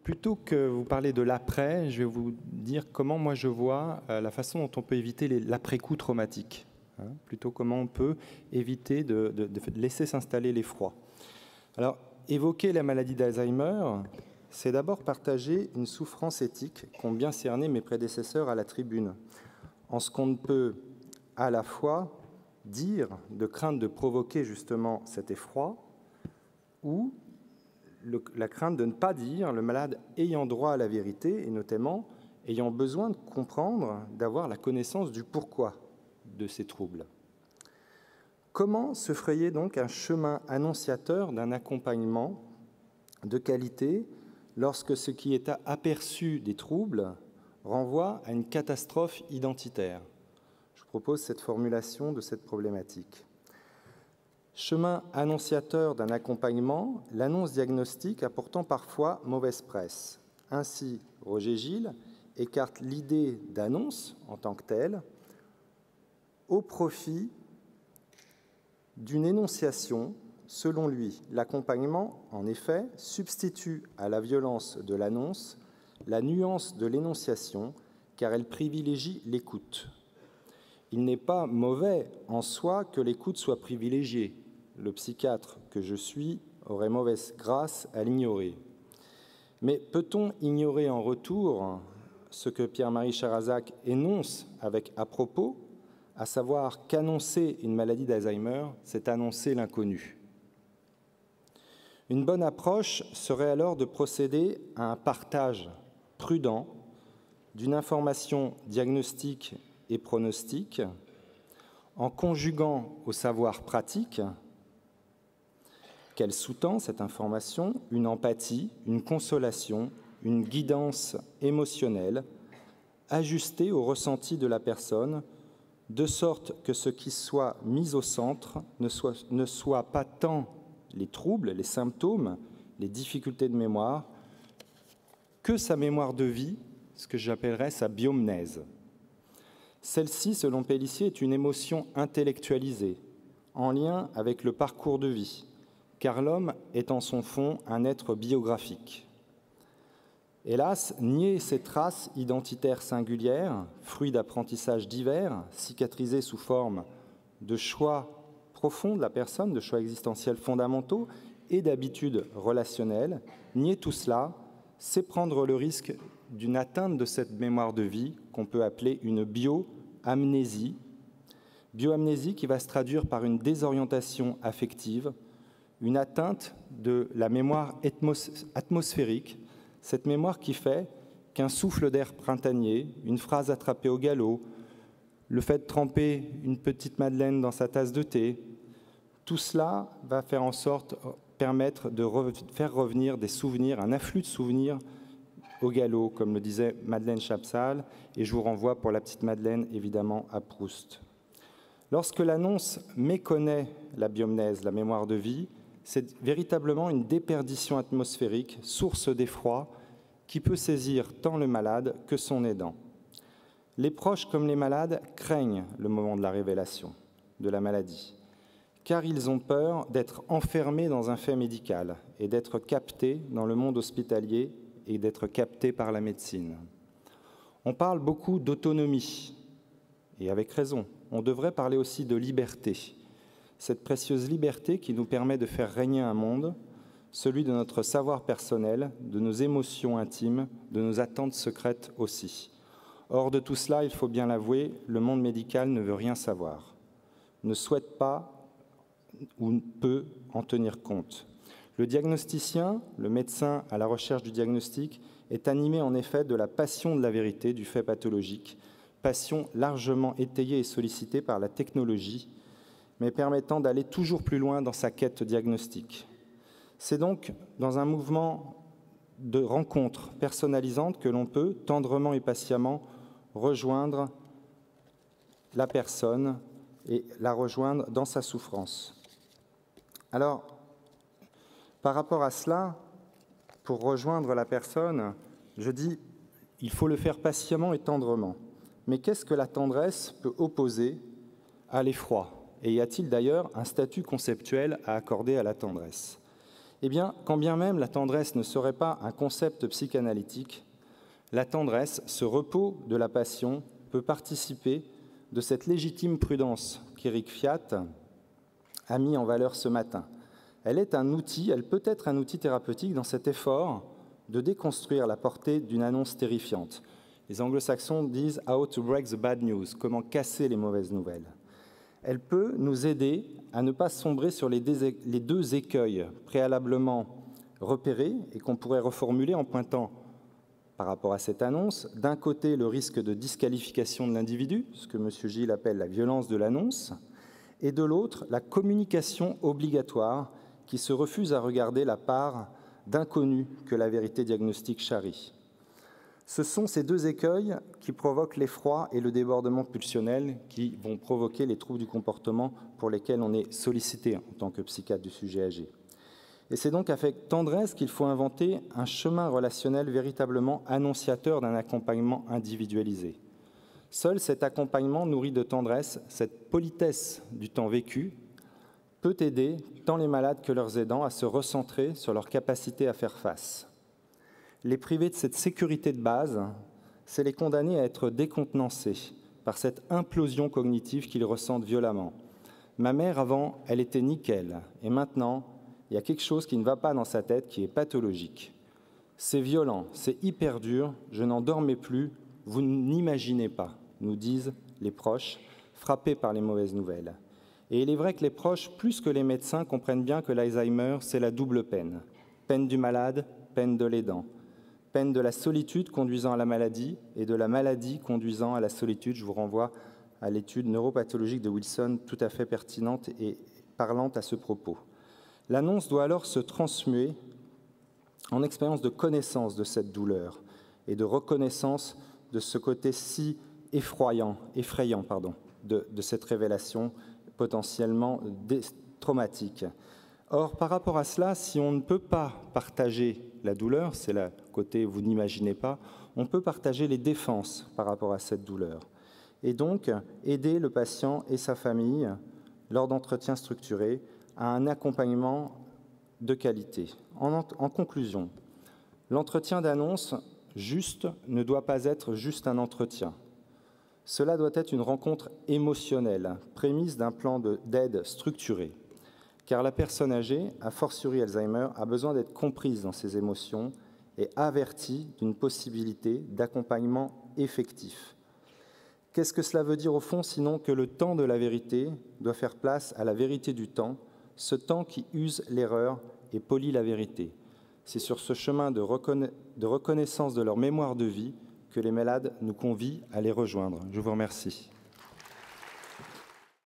Plutôt que vous parler de l'après, je vais vous dire comment moi je vois la façon dont on peut éviter l'après-coup traumatique. Plutôt comment on peut éviter de laisser s'installer l'effroi. Alors, évoquer la maladie d'Alzheimer, c'est d'abord partager une souffrance éthique qu'ont bien cerné mes prédécesseurs à la tribune, en ce qu'on ne peut à la fois dire de crainte de provoquer justement cet effroi ou la crainte de ne pas dire, le malade ayant droit à la vérité et notamment ayant besoin de comprendre, d'avoir la connaissance du pourquoi de ces troubles. Comment se frayer donc un chemin annonciateur d'un accompagnement de qualité lorsque ce qui est aperçu des troubles renvoie à une catastrophe identitaire? Je propose cette formulation de cette problématique. Chemin annonciateur d'un accompagnement, l'annonce diagnostique a pourtant parfois mauvaise presse. Ainsi, Roger Gilles écarte l'idée d'annonce en tant que telle au profit d'une énonciation. Selon lui, l'accompagnement, en effet, substitue à la violence de l'annonce la nuance de l'énonciation, car elle privilégie l'écoute. Il n'est pas mauvais en soi que l'écoute soit privilégiée. Le psychiatre que je suis aurait mauvaise grâce à l'ignorer. Mais peut-on ignorer en retour ce que Pierre-Marie Charazac énonce avec à propos, à savoir qu'annoncer une maladie d'Alzheimer, c'est annoncer l'inconnu. Une bonne approche serait alors de procéder à un partage prudent d'une information diagnostique et pronostique en conjuguant au savoir pratique qu'elle sous-tend, cette information, une empathie, une consolation, une guidance émotionnelle ajustée au ressenti de la personne, de sorte que ce qui soit mis au centre ne soit pas tant les troubles, les symptômes, les difficultés de mémoire, que sa mémoire de vie, ce que j'appellerais sa biomnèse. Celle-ci, selon Pélissier, est une émotion intellectualisée, en lien avec le parcours de vie, car l'homme est en son fond un être biographique. Hélas, nier ces traces identitaires singulières, fruits d'apprentissages divers, cicatrisés sous forme de choix profonds de la personne, de choix existentiels fondamentaux et d'habitudes relationnelles, nier tout cela, c'est prendre le risque d'une atteinte de cette mémoire de vie qu'on peut appeler une bioamnésie, bioamnésie qui va se traduire par une désorientation affective, une atteinte de la mémoire atmosphérique, cette mémoire qui fait qu'un souffle d'air printanier, une phrase attrapée au galop, le fait de tremper une petite madeleine dans sa tasse de thé, tout cela va faire en sorte, permettre de faire revenir des souvenirs, un afflux de souvenirs au galop, comme le disait Madeleine Chapsal, et je vous renvoie pour la petite Madeleine, évidemment, à Proust. Lorsque l'annonce méconnaît la biomnèse, la mémoire de vie, c'est véritablement une déperdition atmosphérique, source d'effroi, qui peut saisir tant le malade que son aidant. Les proches comme les malades craignent le moment de la révélation de la maladie, car ils ont peur d'être enfermés dans un fait médical et d'être captés dans le monde hospitalier et d'être captés par la médecine. On parle beaucoup d'autonomie, et avec raison. On devrait parler aussi de liberté, cette précieuse liberté qui nous permet de faire régner un monde, celui de notre savoir personnel, de nos émotions intimes, de nos attentes secrètes aussi. Or, de tout cela, il faut bien l'avouer, le monde médical ne veut rien savoir, ne souhaite pas ou ne peut en tenir compte. Le diagnosticien, le médecin à la recherche du diagnostic, est animé en effet de la passion de la vérité, du fait pathologique, passion largement étayée et sollicitée par la technologie, mais permettant d'aller toujours plus loin dans sa quête diagnostique. C'est donc dans un mouvement de rencontre personnalisante que l'on peut, tendrement et patiemment, rejoindre la personne et la rejoindre dans sa souffrance. Alors, par rapport à cela, pour rejoindre la personne, je dis il faut le faire patiemment et tendrement. Mais qu'est-ce que la tendresse peut opposer à l'effroi ? Et y a-t-il d'ailleurs un statut conceptuel à accorder à la tendresse ? Eh bien, quand bien même la tendresse ne serait pas un concept psychanalytique, la tendresse, ce repos de la passion, peut participer de cette légitime prudence qu'Éric Fiat a mis en valeur ce matin. Elle est un outil, elle peut être un outil thérapeutique dans cet effort de déconstruire la portée d'une annonce terrifiante. Les anglo-saxons disent « how to break the bad news », comment casser les mauvaises nouvelles. Elle peut nous aider à ne pas sombrer sur les deux écueils préalablement repérés et qu'on pourrait reformuler en pointant, par rapport à cette annonce, d'un côté le risque de disqualification de l'individu, ce que M. Gilles appelle la violence de l'annonce, et de l'autre la communication obligatoire qui se refuse à regarder la part d'inconnu que la vérité diagnostique charrie. Ce sont ces deux écueils qui provoquent l'effroi et le débordement pulsionnel qui vont provoquer les troubles du comportement pour lesquels on est sollicité en tant que psychiatre du sujet âgé. Et c'est donc avec tendresse qu'il faut inventer un chemin relationnel véritablement annonciateur d'un accompagnement individualisé. Seul cet accompagnement nourri de tendresse, cette politesse du temps vécu, peut aider tant les malades que leurs aidants à se recentrer sur leur capacité à faire face. Les priver de cette sécurité de base, c'est les condamner à être décontenancés par cette implosion cognitive qu'ils ressentent violemment. Ma mère, avant, elle était nickel, et maintenant, il y a quelque chose qui ne va pas dans sa tête, qui est pathologique. C'est violent, c'est hyper dur, je n'en dormais plus, vous n'imaginez pas, nous disent les proches, frappés par les mauvaises nouvelles. Et il est vrai que les proches, plus que les médecins, comprennent bien que l'Alzheimer, c'est la double peine. Peine du malade, peine de l'aidant. Peine de la solitude conduisant à la maladie et de la maladie conduisant à la solitude. Je vous renvoie à l'étude neuropathologique de Wilson, tout à fait pertinente et parlante à ce propos. L'annonce doit alors se transmuer en expérience de connaissance de cette douleur et de reconnaissance de ce côté si effrayant de cette révélation potentiellement traumatique. Or, par rapport à cela, si on ne peut pas partager la douleur, c'est le côté « vous n'imaginez pas », on peut partager les défenses par rapport à cette douleur. Et donc, aider le patient et sa famille, lors d'entretiens structurés, à un accompagnement de qualité. En conclusion, l'entretien d'annonce juste ne doit pas être juste un entretien. Cela doit être une rencontre émotionnelle, prémisse d'un plan d'aide structuré. Car la personne âgée, a fortiori Alzheimer, a besoin d'être comprise dans ses émotions et avertie d'une possibilité d'accompagnement effectif. Qu'est-ce que cela veut dire au fond, sinon que le temps de la vérité doit faire place à la vérité du temps, ce temps qui use l'erreur et polie la vérité. C'est sur ce chemin de reconnaissance de leur mémoire de vie que les malades nous convient à les rejoindre. Je vous remercie.